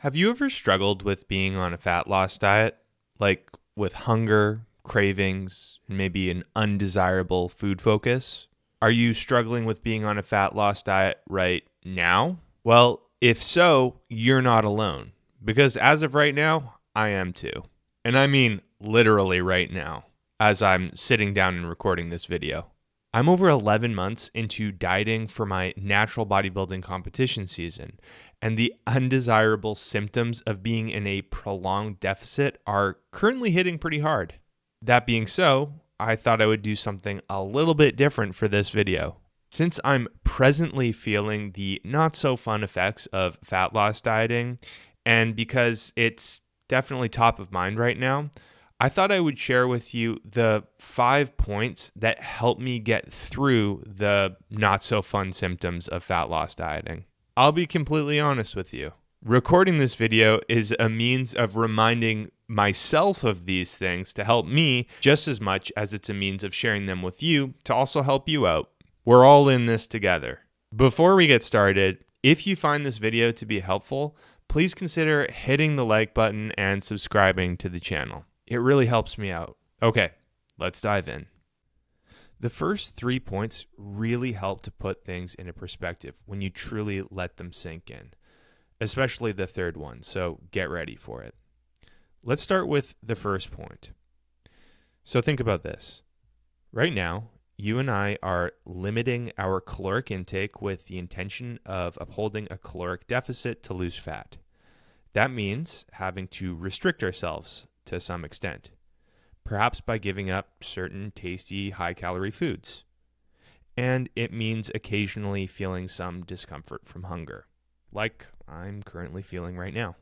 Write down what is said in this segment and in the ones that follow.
Have you ever struggled with being on a fat loss diet? Like with hunger, cravings, and maybe an undesirable food focus? Are you struggling with being on a fat loss diet right now? Well, if so, you're not alone. Because as of right now, I am too. And I mean literally right now, as I'm sitting down and recording this video. I'm over 11 months into dieting for my natural bodybuilding competition season, and the undesirable symptoms of being in a prolonged deficit are currently hitting pretty hard. That being so, I thought I would do something a little bit different for this video. Since I'm presently feeling the not so fun effects of fat loss dieting, and because it's definitely top of mind right now, I thought I would share with you the 5 points that help me get through the not so fun symptoms of fat loss dieting. I'll be completely honest with you. Recording this video is a means of reminding myself of these things to help me just as much as it's a means of sharing them with you to also help you out. We're all in this together. Before we get started, if you find this video to be helpful, please consider hitting the like button and subscribing to the channel. It really helps me out. Okay, let's dive in. The first 3 points really help to put things into perspective when you truly let them sink in, especially the third one, so get ready for it. Let's start with the first point. So think about this. Right now, you and I are limiting our caloric intake with the intention of upholding a caloric deficit to lose fat. That means having to restrict ourselves to some extent, perhaps by giving up certain tasty, high-calorie foods. And it means occasionally feeling some discomfort from hunger, like I'm currently feeling right now.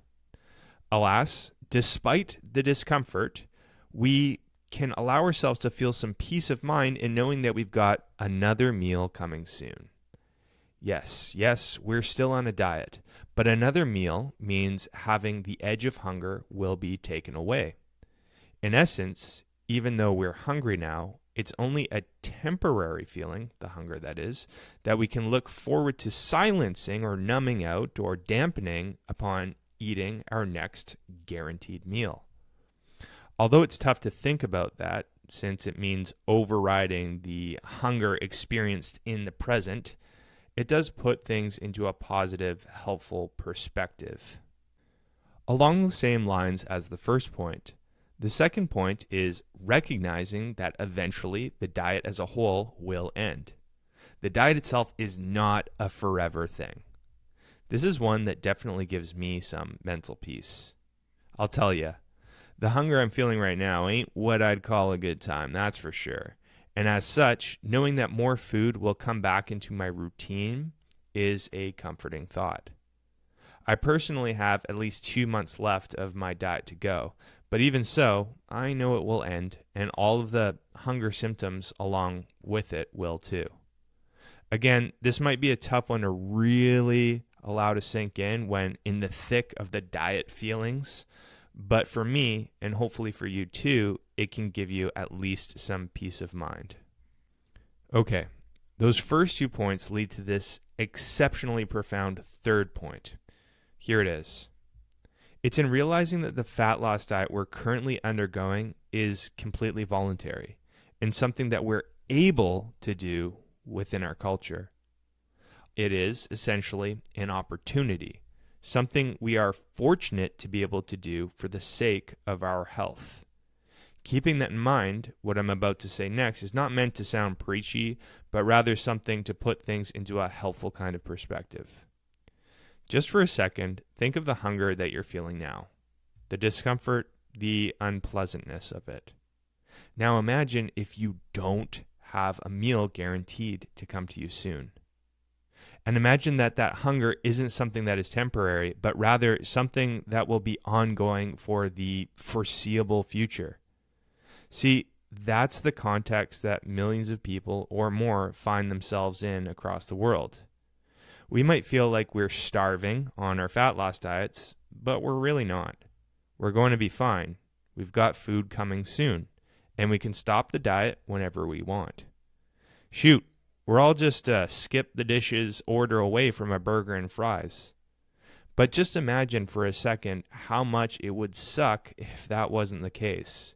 Alas, despite the discomfort, we can allow ourselves to feel some peace of mind in knowing that we've got another meal coming soon. Yes, we're still on a diet, but another meal means having the edge of hunger will be taken away. In essence, even though we're hungry now, it's only a temporary feeling, the hunger that is, that we can look forward to silencing or numbing out or dampening upon eating our next guaranteed meal. Although it's tough to think about that, since it means overriding the hunger experienced in the present, it does put things into a positive, helpful perspective. Along the same lines as the first point, the second point is recognizing that eventually the diet as a whole will end. The diet itself is not a forever thing. This is one that definitely gives me some mental peace. I'll tell you, the hunger I'm feeling right now ain't what I'd call a good time, that's for sure. And as such, knowing that more food will come back into my routine is a comforting thought. I personally have at least 2 months left of my diet to go, but even so, I know it will end, and all of the hunger symptoms along with it will too. Again, this might be a tough one to really allow to sink in when in the thick of the diet feelings, but for me, and hopefully for you too, it can give you at least some peace of mind. Okay, those first 2 points lead to this exceptionally profound third point. Here it is. It's in realizing that the fat loss diet we're currently undergoing is completely voluntary and something that we're able to do within our culture. It is essentially an opportunity, something we are fortunate to be able to do for the sake of our health. Keeping that in mind, what I'm about to say next is not meant to sound preachy, but rather something to put things into a helpful kind of perspective. Just for a second, think of the hunger that you're feeling now, the discomfort, the unpleasantness of it. Now imagine if you don't have a meal guaranteed to come to you soon. And imagine that that hunger isn't something that is temporary, but rather something that will be ongoing for the foreseeable future. See, that's the context that millions of people or more find themselves in across the world. We might feel like we're starving on our fat loss diets, but we're really not. We're going to be fine. We've got food coming soon, and we can stop the diet whenever we want. Shoot, we're all just a skip the dishes order away from a burger and fries. But just imagine for a second how much it would suck if that wasn't the case.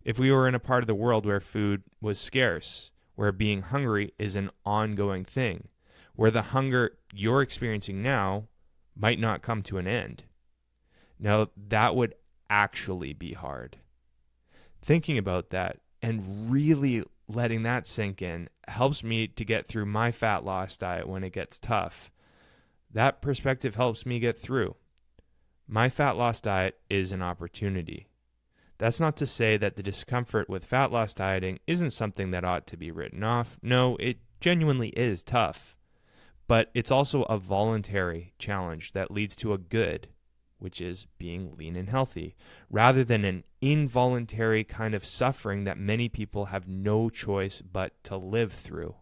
If we were in a part of the world where food was scarce, where being hungry is an ongoing thing, where the hunger you're experiencing now might not come to an end. Now, that would actually be hard. Thinking about that and really letting that sink in helps me to get through my fat loss diet when it gets tough. That perspective helps me get through. My fat loss diet is an opportunity. That's not to say that the discomfort with fat loss dieting isn't something that ought to be written off. No, it genuinely is tough. But it's also a voluntary challenge that leads to a good, which is being lean and healthy, rather than an involuntary kind of suffering that many people have no choice but to live through.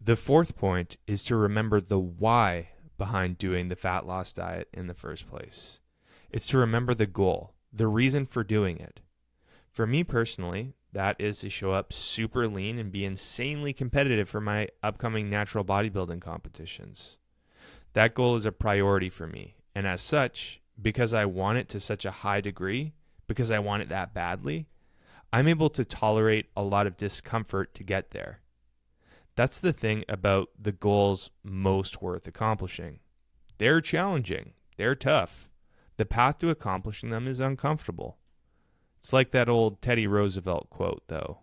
The fourth point is to remember the why behind doing the fat loss diet in the first place. It's to remember the goal, the reason for doing it. For me personally, that is to show up super lean and be insanely competitive for my upcoming natural bodybuilding competitions. That goal is a priority for me, and as such, because I want it to such a high degree, because I want it that badly, I'm able to tolerate a lot of discomfort to get there. That's the thing about the goals most worth accomplishing. They're challenging. They're tough. The path to accomplishing them is uncomfortable. It's like that old Teddy Roosevelt quote, though.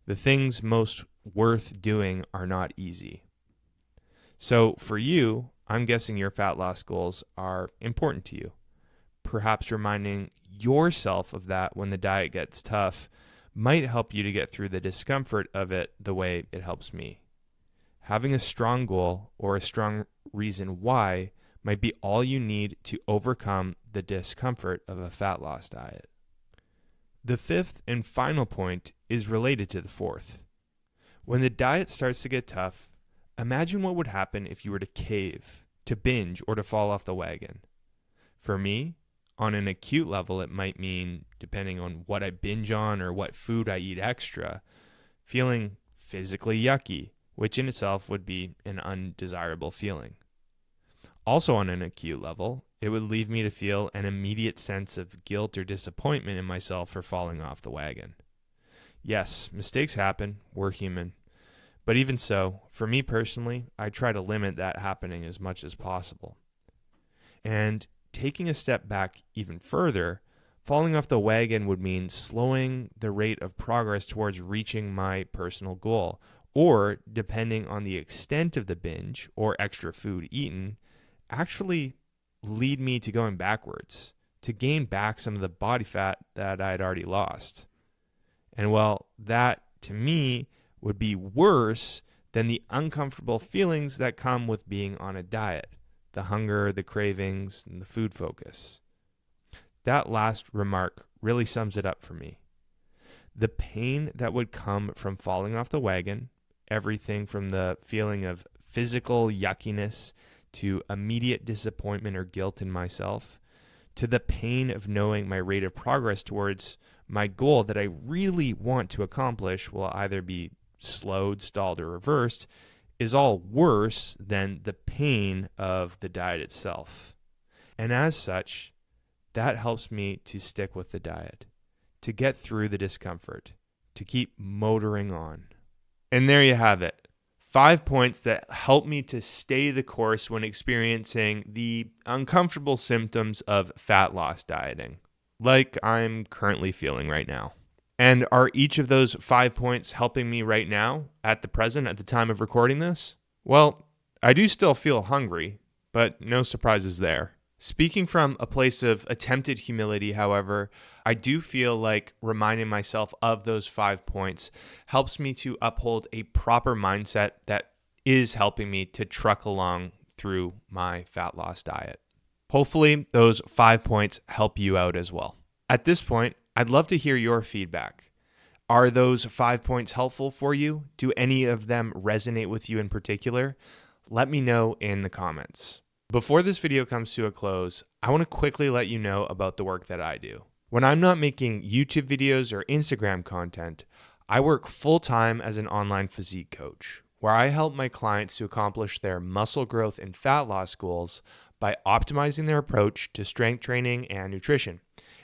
The things most worth doing are not easy. So for you, I'm guessing your fat loss goals are important to you. Perhaps reminding yourself of that when the diet gets tough might help you to get through the discomfort of it the way it helps me. Having a strong goal or a strong reason why might be all you need to overcome the discomfort of a fat loss diet. The fifth and final point is related to the fourth. When the diet starts to get tough, imagine what would happen if you were to cave, to binge, or to fall off the wagon. For me, on an acute level, it might mean, depending on what I binge on or what food I eat extra, feeling physically yucky, which in itself would be an undesirable feeling. Also on an acute level, it would leave me to feel an immediate sense of guilt or disappointment in myself for falling off the wagon. Yes, mistakes happen, we're human. But even so, for me personally, I try to limit that happening as much as possible. And taking a step back even further, falling off the wagon would mean slowing the rate of progress towards reaching my personal goal, or, depending on the extent of the binge or extra food eaten, actually lead me to going backwards, to gain back some of the body fat that I had already lost. And well, that to me would be worse than the uncomfortable feelings that come with being on a diet, the hunger, the cravings, and the food focus. That last remark really sums it up for me. The pain that would come from falling off the wagon, everything from the feeling of physical yuckiness to immediate disappointment or guilt in myself, to the pain of knowing my rate of progress towards my goal that I really want to accomplish will either be slowed, stalled, or reversed, is all worse than the pain of the diet itself. And as such, that helps me to stick with the diet, to get through the discomfort, to keep motoring on. And there you have it. 5 points that help me to stay the course when experiencing the uncomfortable symptoms of fat loss dieting, like I'm currently feeling right now. And are each of those 5 points helping me right now, at the present, at the time of recording this? Well, I do still feel hungry, but no surprises there. Speaking from a place of attempted humility, however, I do feel like reminding myself of those 5 points helps me to uphold a proper mindset that is helping me to truck along through my fat loss diet. Hopefully, those 5 points help you out as well. At this point, I'd love to hear your feedback. Are those 5 points helpful for you? Do any of them resonate with you in particular? Let me know in the comments. Before this video comes to a close, I want to quickly let you know about the work that I do. When I'm not making YouTube videos or Instagram content, I work full-time as an online physique coach, where I help my clients to accomplish their muscle growth and fat loss goals by optimizing their approach to strength training and nutrition,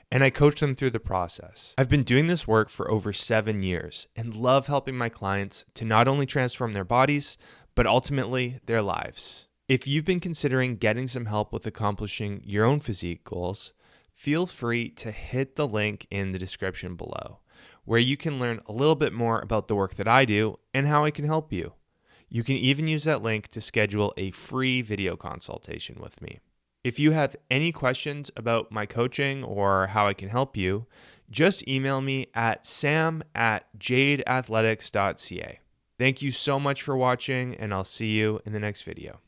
and I coach them through the process. I've been doing this work for over 7 years and love helping my clients to not only transform their bodies, but ultimately their lives. If you've been considering getting some help with accomplishing your own physique goals, feel free to hit the link in the description below, where you can learn a little bit more about the work that I do and how I can help you. You can even use that link to schedule a free video consultation with me. If you have any questions about my coaching or how I can help you, just email me at sam@jadeathletics.ca. Thank you so much for watching, and I'll see you in the next video.